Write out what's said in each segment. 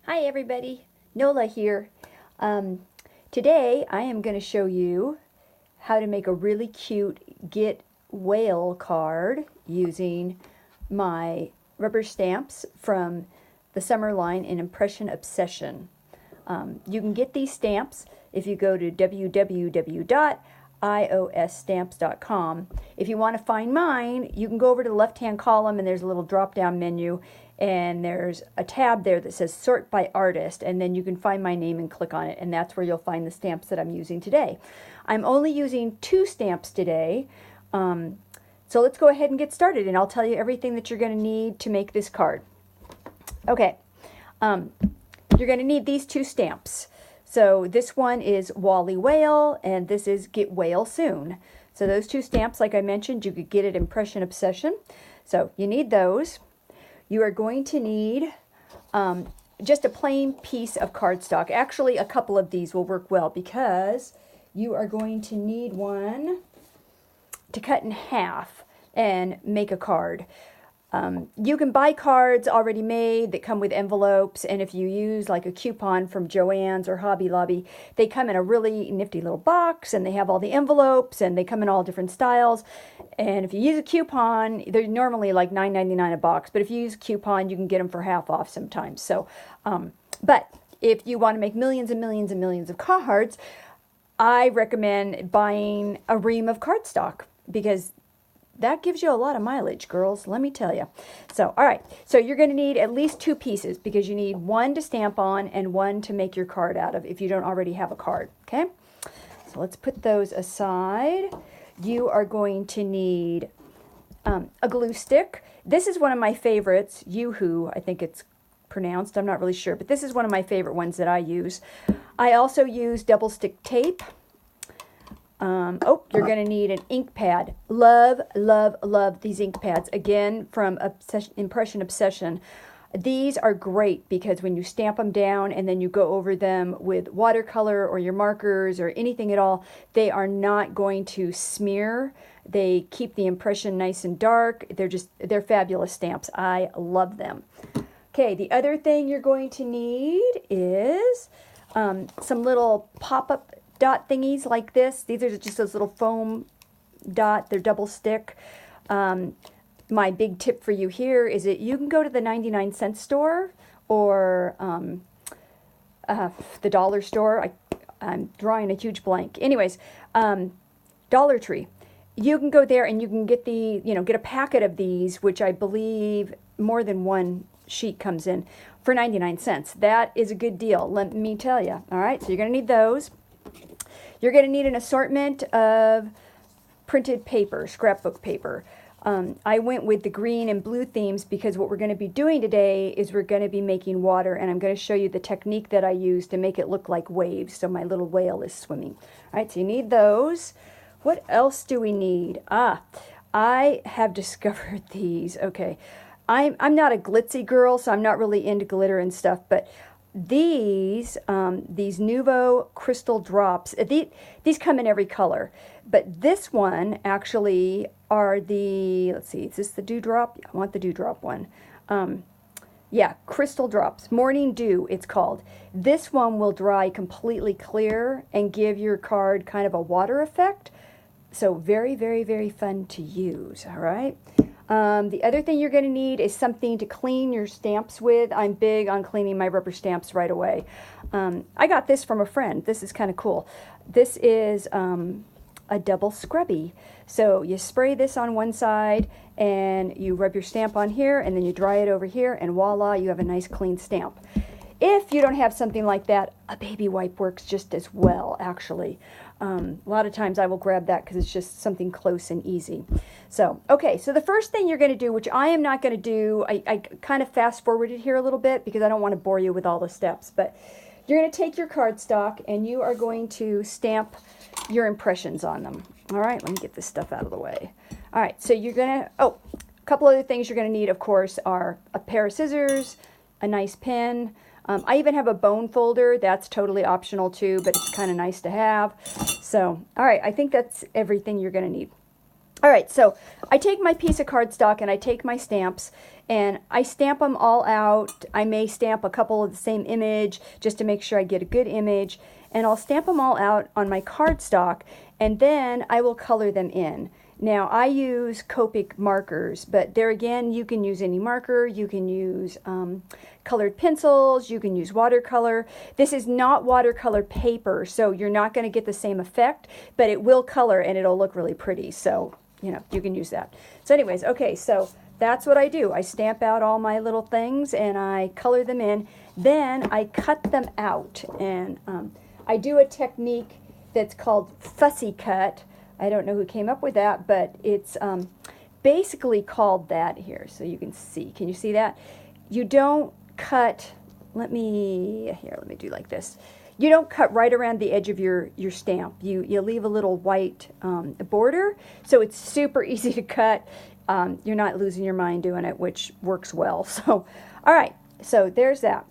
Hi everybody, Nola here. Today I am going to show you how to make a really cute Get Whale card using my rubber stamps from the summer line in Impression Obsession. You can get these stamps if you go to www.iosstamps.com. If you want to find mine, you can go over to the left-hand column and there's a little drop-down menu and there's a tab there that says Sort by Artist, and then you can find my name and click on it, and that's where you'll find the stamps that I'm using today. I'm only using 2 stamps today, so let's go ahead and get started, and I'll tell you everything that you're going to need to make this card. Okay. You're going to need these 2 stamps. So this one is Wally Whale, and this is Get Whale Soon. So those 2 stamps, like I mentioned, you could get at Impression Obsession. So you need those. You are going to need just a plain piece of cardstock. Actually, a couple of these will work well because you are going to need one to cut in half and make a card. You can buy cards already made that come with envelopes, and if you use like a coupon from Joann's or Hobby Lobby, they come in a really nifty little box, and they have all the envelopes, and they come in all different styles. And if you use a coupon, they're normally like $9.99 a box, but if you use a coupon, you can get them for half off sometimes. So, but if you want to make millions and millions and millions of cards, I recommend buying a ream of cardstock because that gives you a lot of mileage, girls, let me tell you. So, all right, so you're going to need at least 2 pieces because you need one to stamp on and one to make your card out of if you don't already have a card, okay? So let's put those aside. You are going to need a glue stick. This is one of my favorites, Yoo-Hoo, I think it's pronounced, I'm not really sure, but this is one of my favorite ones that I use. I also use double stick tape. You're going to need an ink pad. Love, love, love these ink pads. Again, from Impression Obsession. These are great because when you stamp them down and then you go over them with watercolor or your markers or anything at all, they are not going to smear. They keep the impression nice and dark. They're fabulous stamps. I love them. Okay, the other thing you're going to need is some little pop-up dot thingies like this. These are just those little foam dot. They're double stick. My big tip for you here is that you can go to the 99-cent store or the dollar store. I'm drawing a huge blank. Anyways, Dollar Tree. You can go there and you can get get a packet of these, which I believe more than one sheet comes in for 99 cents. That is a good deal, let me tell you. All right, so you're going to need those. You're going to need an assortment of printed paper, scrapbook paper. I went with the green and blue themes because what we're going to be doing today is we're going to be making water, and I'm going to show you the technique that I use to make it look like waves, so my little whale is swimming. All right, so you need those. What else do we need? I have discovered these. Okay, I'm not a glitzy girl, so I'm not really into glitter and stuff, but these Nuvo crystal drops, these come in every color, but this one actually are let's see, is this the dewdrop? I want the dewdrop one. Yeah, crystal drops, morning dew it's called. This one will dry completely clear and give your card kind of a water effect. So very, very, very fun to use, all right? The other thing you're going to need is something to clean your stamps with. I'm big on cleaning my rubber stamps right away. I got this from a friend. This is kind of cool. This is a double scrubby. So you spray this on one side and you rub your stamp on here and then you dry it over here and voila, you have a nice clean stamp. If you don't have something like that, a baby wipe works just as well, actually. A lot of times I will grab that because it's just something close and easy. So, okay, so the first thing you're going to do, which I am not going to do, I kind of fast forwarded here a little bit because I don't want to bore you with all the steps, but you're going to take your cardstock and you are going to stamp your impressions on them. All right, let me get this stuff out of the way. All right, so you're going to, a couple other things you're going to need, of course, are a pair of scissors, a nice pen. I even have a bone folder. That's totally optional too, but it's kind of nice to have. So, all right, I think that's everything you're going to need. All right, so I take my piece of cardstock and I take my stamps and I stamp them all out. I may stamp a couple of the same image just to make sure I get a good image. And I'll stamp them all out on my cardstock and then I will color them in. Now I use Copic markers, but there again you can use any marker. You can use colored pencils, you can use watercolor. This is not watercolor paper, so you're not going to get the same effect, but it will color and it'll look really pretty. So, you know, you can use that. So anyways, okay, so that's what I do. I stamp out all my little things and I color them in. Then I cut them out, and I do a technique that's called fussy cut. I don't know who came up with that, but it's basically called that here. So you can see. Can you see that? You don't cut, let me do like this. You don't cut right around the edge of your stamp. You leave a little white border, so it's super easy to cut. You're not losing your mind doing it, which works well. So, all right, so there's that.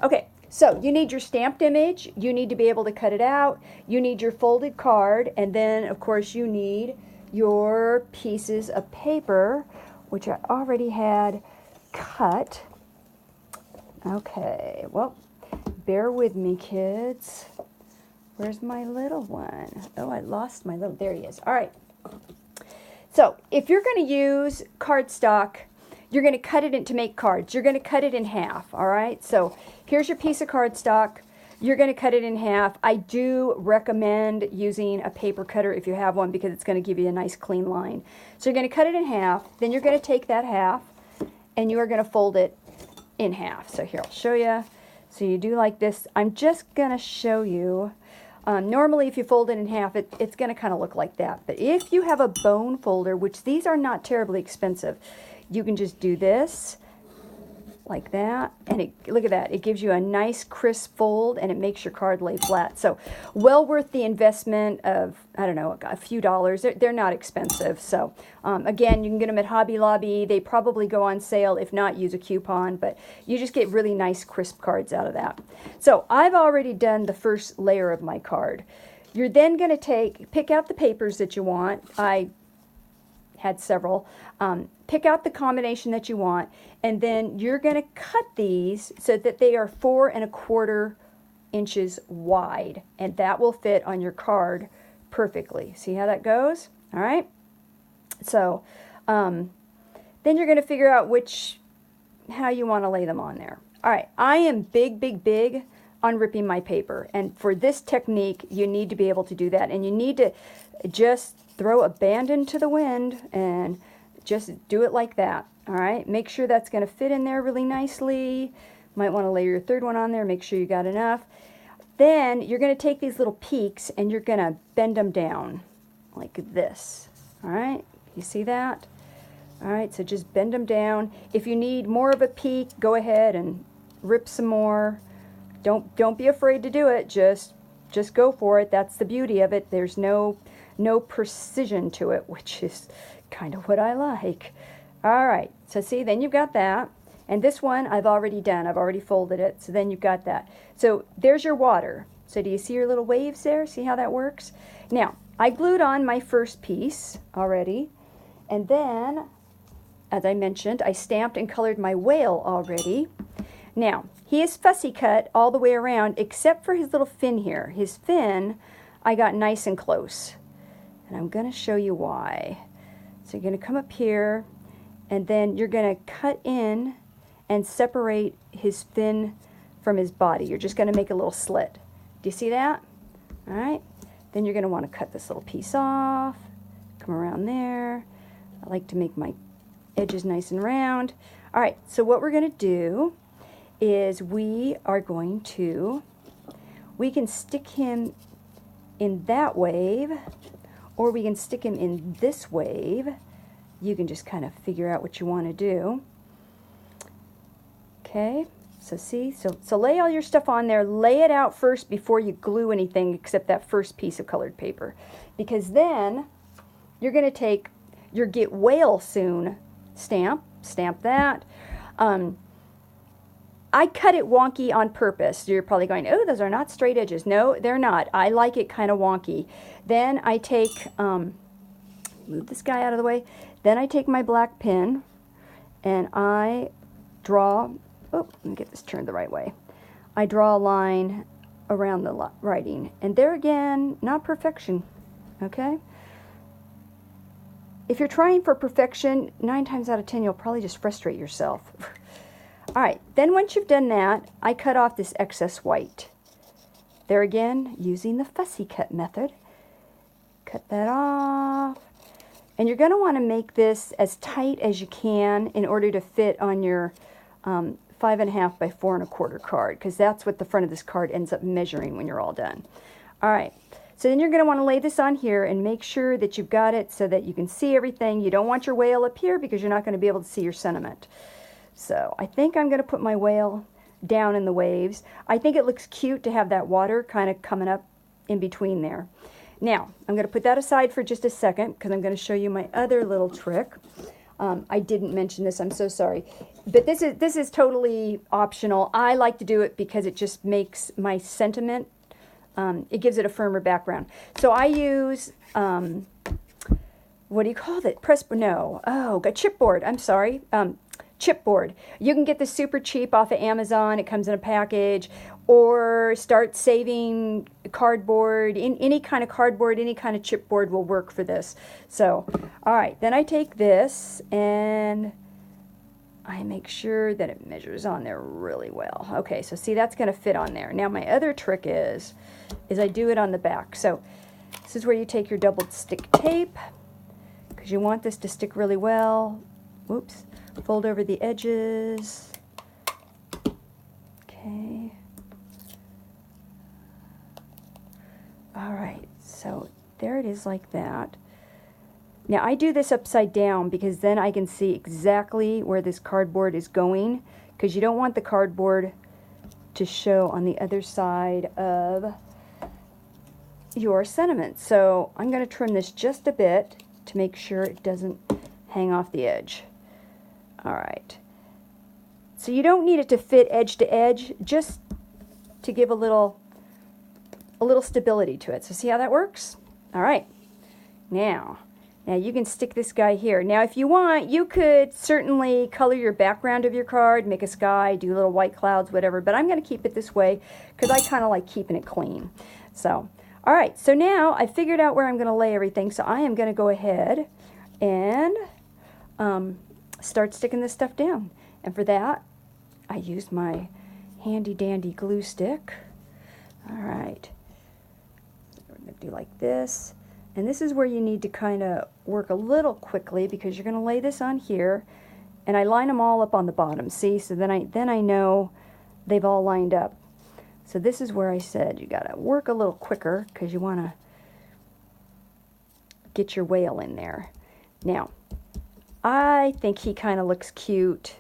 Okay, so you need your stamped image. You need to be able to cut it out. You need your folded card, and then, of course, you need your pieces of paper, which I already had cut. Okay, well, bear with me, kids. Where's my little one? Oh, I lost my little, there he is. All right. So if you're going to use cardstock, you're going to cut it in to make cards. You're going to cut it in half, all right? So here's your piece of cardstock. You're going to cut it in half. I do recommend using a paper cutter if you have one because it's going to give you a nice clean line. So you're going to cut it in half. Then you're going to take that half and you are going to fold it in half. So here, I'll show you. So you do like this. I'm just going to show you. Normally, if you fold it in half, it's going to kind of look like that. But if you have a bone folder, which these are not terribly expensive, you can just do this like that. And look at that. It gives you a nice crisp fold and it makes your card lay flat. So well worth the investment of, I don't know, a few dollars. They're not expensive. So again, you can get them at Hobby Lobby. They probably go on sale. If not, use a coupon. But you just get really nice crisp cards out of that. So I've already done the first layer of my card. You're then going to pick out the papers that you want. I had several. Pick out the combination that you want, and then you're going to cut these so that they are 4 1/4 inches wide, and that will fit on your card perfectly. See how that goes? All right. So then you're going to figure out how you want to lay them on there. All right. I am big on ripping my paper, and for this technique, you need to be able to do that, and you need to just throw abandon to the wind and just do it like that. All right, make sure that's going to fit in there really nicely. Might want to lay your third one on there, make sure you got enough. Then you're going to take these little peaks and you're going to bend them down like this. All right, you see that? All right, so just bend them down. If you need more of a peak, go ahead and rip some more. Don't be afraid to do it. Just go for it. That's the beauty of it. There's no precision to it, which is kind of what I like. All right, so see, then you've got that. And this one I've already done. I've already folded it. So then you've got that. So there's your water. So do you see your little waves there? See how that works? Now, I glued on my first piece already. And then, as I mentioned, I stamped and colored my whale already. Now, he is fussy cut all the way around except for his little fin here. His fin, I got nice and close. And I'm going to show you why. So you're going to come up here, and then you're going to cut in and separate his fin from his body. You're just going to make a little slit. Do you see that? All right. Then you're going to want to cut this little piece off. Come around there. I like to make my edges nice and round. All right. So what we're going to do is we can stick him in that wave, or we can stick him in this wave. You can just kind of figure out what you want to do. Okay, so see, so lay all your stuff on there. Lay it out first before you glue anything except that first piece of colored paper. Because then you're going to take your Get Whale Soon stamp that. I cut it wonky on purpose. You're probably going, oh, those are not straight edges. No, they're not. I like it kind of wonky. Then I take move this guy out of the way. Then I take my black pen and I draw, oh, let me get this turned the right way. I draw a line around the writing. And there again, not perfection, okay? If you're trying for perfection, 9 times out of 10, you'll probably just frustrate yourself. All right, then once you've done that, I cut off this excess white. There again, using the fussy cut method. Cut that off. And you're going to want to make this as tight as you can in order to fit on your 5.5 by 4 1/4 card, because that's what the front of this card ends up measuring when you're all done. All right, so then you're going to want to lay this on here and make sure that you've got it so that you can see everything. You don't want your whale up here because you're not going to be able to see your sentiment. So I think I'm going to put my whale down in the waves. I think it looks cute to have that water kind of coming up in between there. Now, I'm going to put that aside for just a second because I'm going to show you my other little trick. I didn't mention this, I'm so sorry. But this is totally optional. I like to do it because it just makes my sentiment, it gives it a firmer background. So I use, what do you call it? Chipboard, I'm sorry. Chipboard. You can get this super cheap off of Amazon. It comes in a package. Or start saving cardboard. Any kind of cardboard, any kind of chipboard will work for this. So, all right, then I take this and I make sure that it measures on there really well. Okay, so see, that's going to fit on there. Now my other trick is I do it on the back. So this is where you take your double stick tape because you want this to stick really well. Whoops. Fold over the edges. Okay. All right, so there it is like that. Now I do this upside down because then I can see exactly where this cardboard is going, because you don't want the cardboard to show on the other side of your sentiment. So I'm going to trim this just a bit to make sure it doesn't hang off the edge. All right. So you don't need it to fit edge to edge, just to give a little stability to it. So see how that works? All right. Now you can stick this guy here. Now if you want, you could certainly color your background of your card, make a sky, do little white clouds, whatever, but I'm going to keep it this way because I kind of like keeping it clean. So, all right. So now I figured out where I'm going to lay everything. So I am going to go ahead and start sticking this stuff down. And for that, I used my handy dandy glue stick. All right. We're going to do like this. And this is where you need to kind of work a little quickly because you're going to lay this on here. And I line them all up on the bottom. See? So then I know they've all lined up. So this is where I said you got to work a little quicker because you want to get your whale in there. Now, I think he kind of looks cute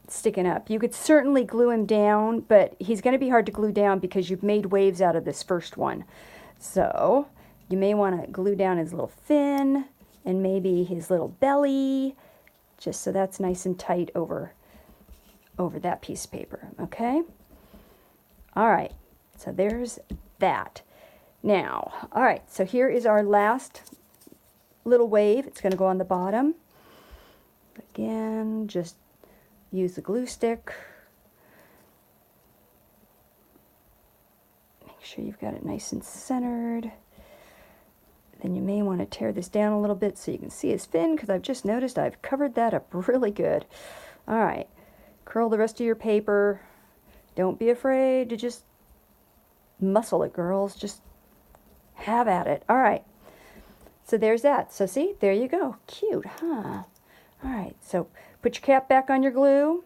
sticking up. You could certainly glue him down, but he's going to be hard to glue down because you've made waves out of this first one. So you may want to glue down his little fin and maybe his little belly, just so that's nice and tight over that piece of paper, okay? All right, so there's that. Now, all right, so here is our last little wave. It's going to go on the bottom. Again, just use the glue stick. Make sure you've got it nice and centered. Then you may want to tear this down a little bit so you can see his fin, because I've just noticed I've covered that up really good. All right, curl the rest of your paper. Don't be afraid to just muscle it, girls. Just have at it. All right. So there's that. So see, there you go. Cute, huh? All right, so put your cap back on your glue.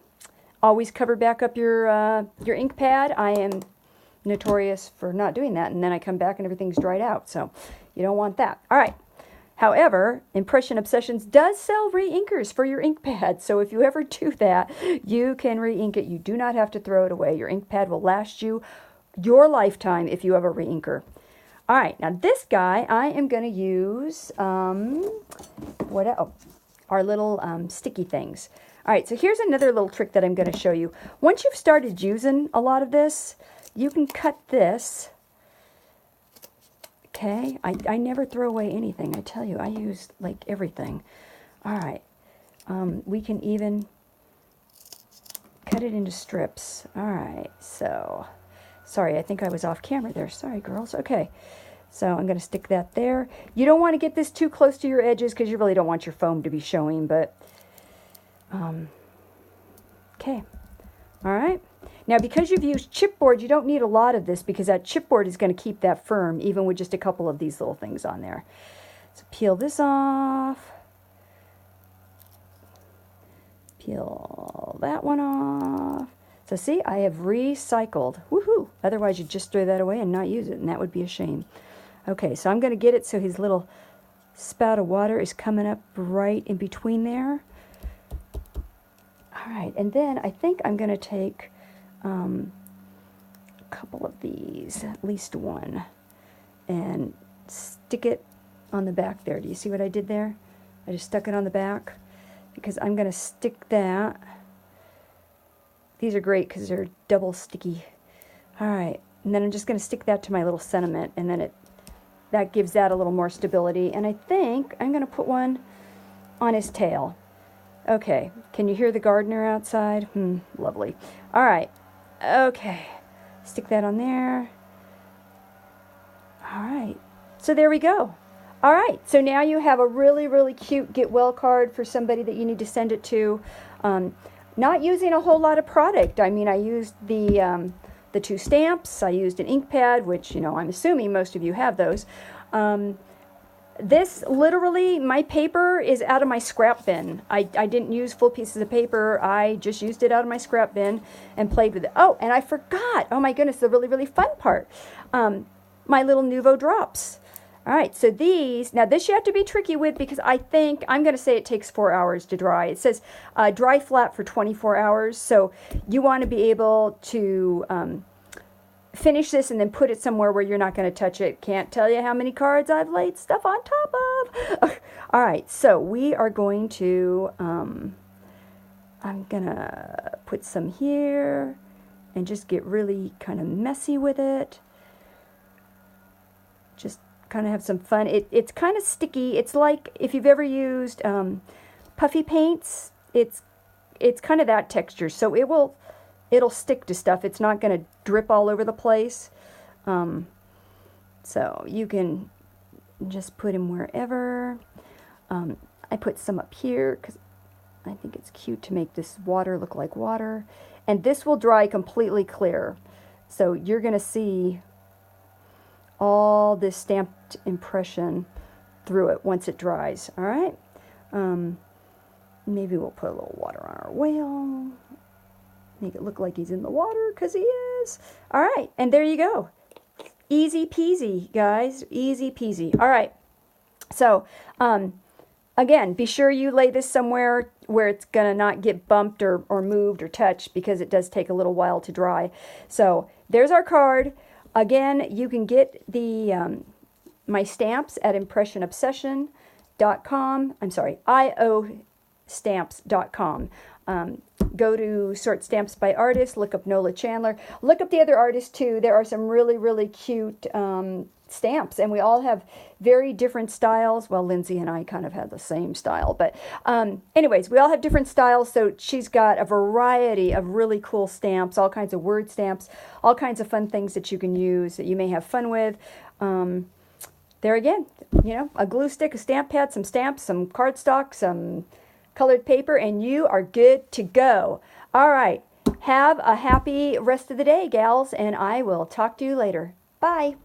Always cover back up your ink pad. I am notorious for not doing that, and then I come back and everything's dried out, so you don't want that. All right. However, Impression Obsessions does sell re-inkers for your ink pad, so if you ever do that, you can re-ink it. You do not have to throw it away. Your ink pad will last you your lifetime if you have a re-inker. All right, now this guy, I am going to use, what else? Our little sticky things. All right, so here's another little trick that I'm going to show you. Once you've started using a lot of this, you can cut this Okay, I never throw away anything. I tell you, I use like everything. All right, we can even cut it into strips. All right, so, sorry, I think I was off camera there. Sorry, girls. Okay, so I'm going to stick that there. You don't want to get this too close to your edges because you really don't want your foam to be showing, but, okay. All right. Now, because you've used chipboard, you don't need a lot of this because that chipboard is going to keep that firm, even with just a couple of these little things on there. So peel this off. Peel that one off. So see, I have recycled. Woohoo! Otherwise, you'd just throw that away and not use it, and that would be a shame. Okay, so I'm going to get it so his little spout of water is coming up right in between there. All right, and then I think I'm going to take a couple of these, at least one, and stick it on the back there. Do you see what I did there? I just stuck it on the back because I'm going to stick that. These are great because they're double sticky. All right, and then I'm just going to stick that to my little sentiment, and then that gives that a little more stability. And I think I'm going to put one on his tail. Okay, can you hear the gardener outside? Lovely. All right, okay, stick that on there. All right, so there we go. All right, so now you have a really, really cute get well card for somebody that you need to send it to. Not using a whole lot of product. I mean, I used the 2 stamps. I used an ink pad, which, you know, I'm assuming most of you have those. This, literally, my paper is out of my scrap bin. I didn't use full pieces of paper. I just used it out of my scrap bin and played with it. Oh, and I forgot. Oh, my goodness, the really, really fun part. My little Nuvo drops. All right, so these, now this you have to be tricky with because I think, I'm going to say it takes 4 hours to dry. It says dry flat for 24 hours, so you want to be able to finish this and then put it somewhere where you're not going to touch it. Can't tell you how many cards I've laid stuff on top of. All right, so we are going to, I'm going to put some here and just get really kind of messy with it. Just kind of have some fun. It's kind of sticky. It's like if you've ever used puffy paints, it's kind of that texture. So it'll stick to stuff. It's not going to drip all over the place. So you can just put them wherever. I put some up here because I think it's cute to make this water look like water. And this will dry completely clear. So you're going to see all this stamped impression through it once it dries. All right. Maybe we'll put a little water on our whale. Make it look like he's in the water because he is. All right. And there you go. Easy peasy, guys. Easy peasy. All right. So, again, be sure you lay this somewhere where it's going to not get bumped or moved or touched because it does take a little while to dry. So, there's our card. Again, you can get the my stamps at impressionobsession.com. I'm sorry, iostamps.com. Go to Sort Stamps by Artist, look up Nola Chandler. Look up the other artists too. There are some really, really cute stamps, and we all have very different styles. Well, Lindsay and I kind of have the same style, but anyways, we all have different styles, so she's got a variety of really cool stamps, all kinds of word stamps, all kinds of fun things that you can use that you may have fun with. There again, you know, a glue stick, a stamp pad, some stamps, some cardstock, some colored paper, and you are good to go. All right, have a happy rest of the day, gals, and I will talk to you later. Bye.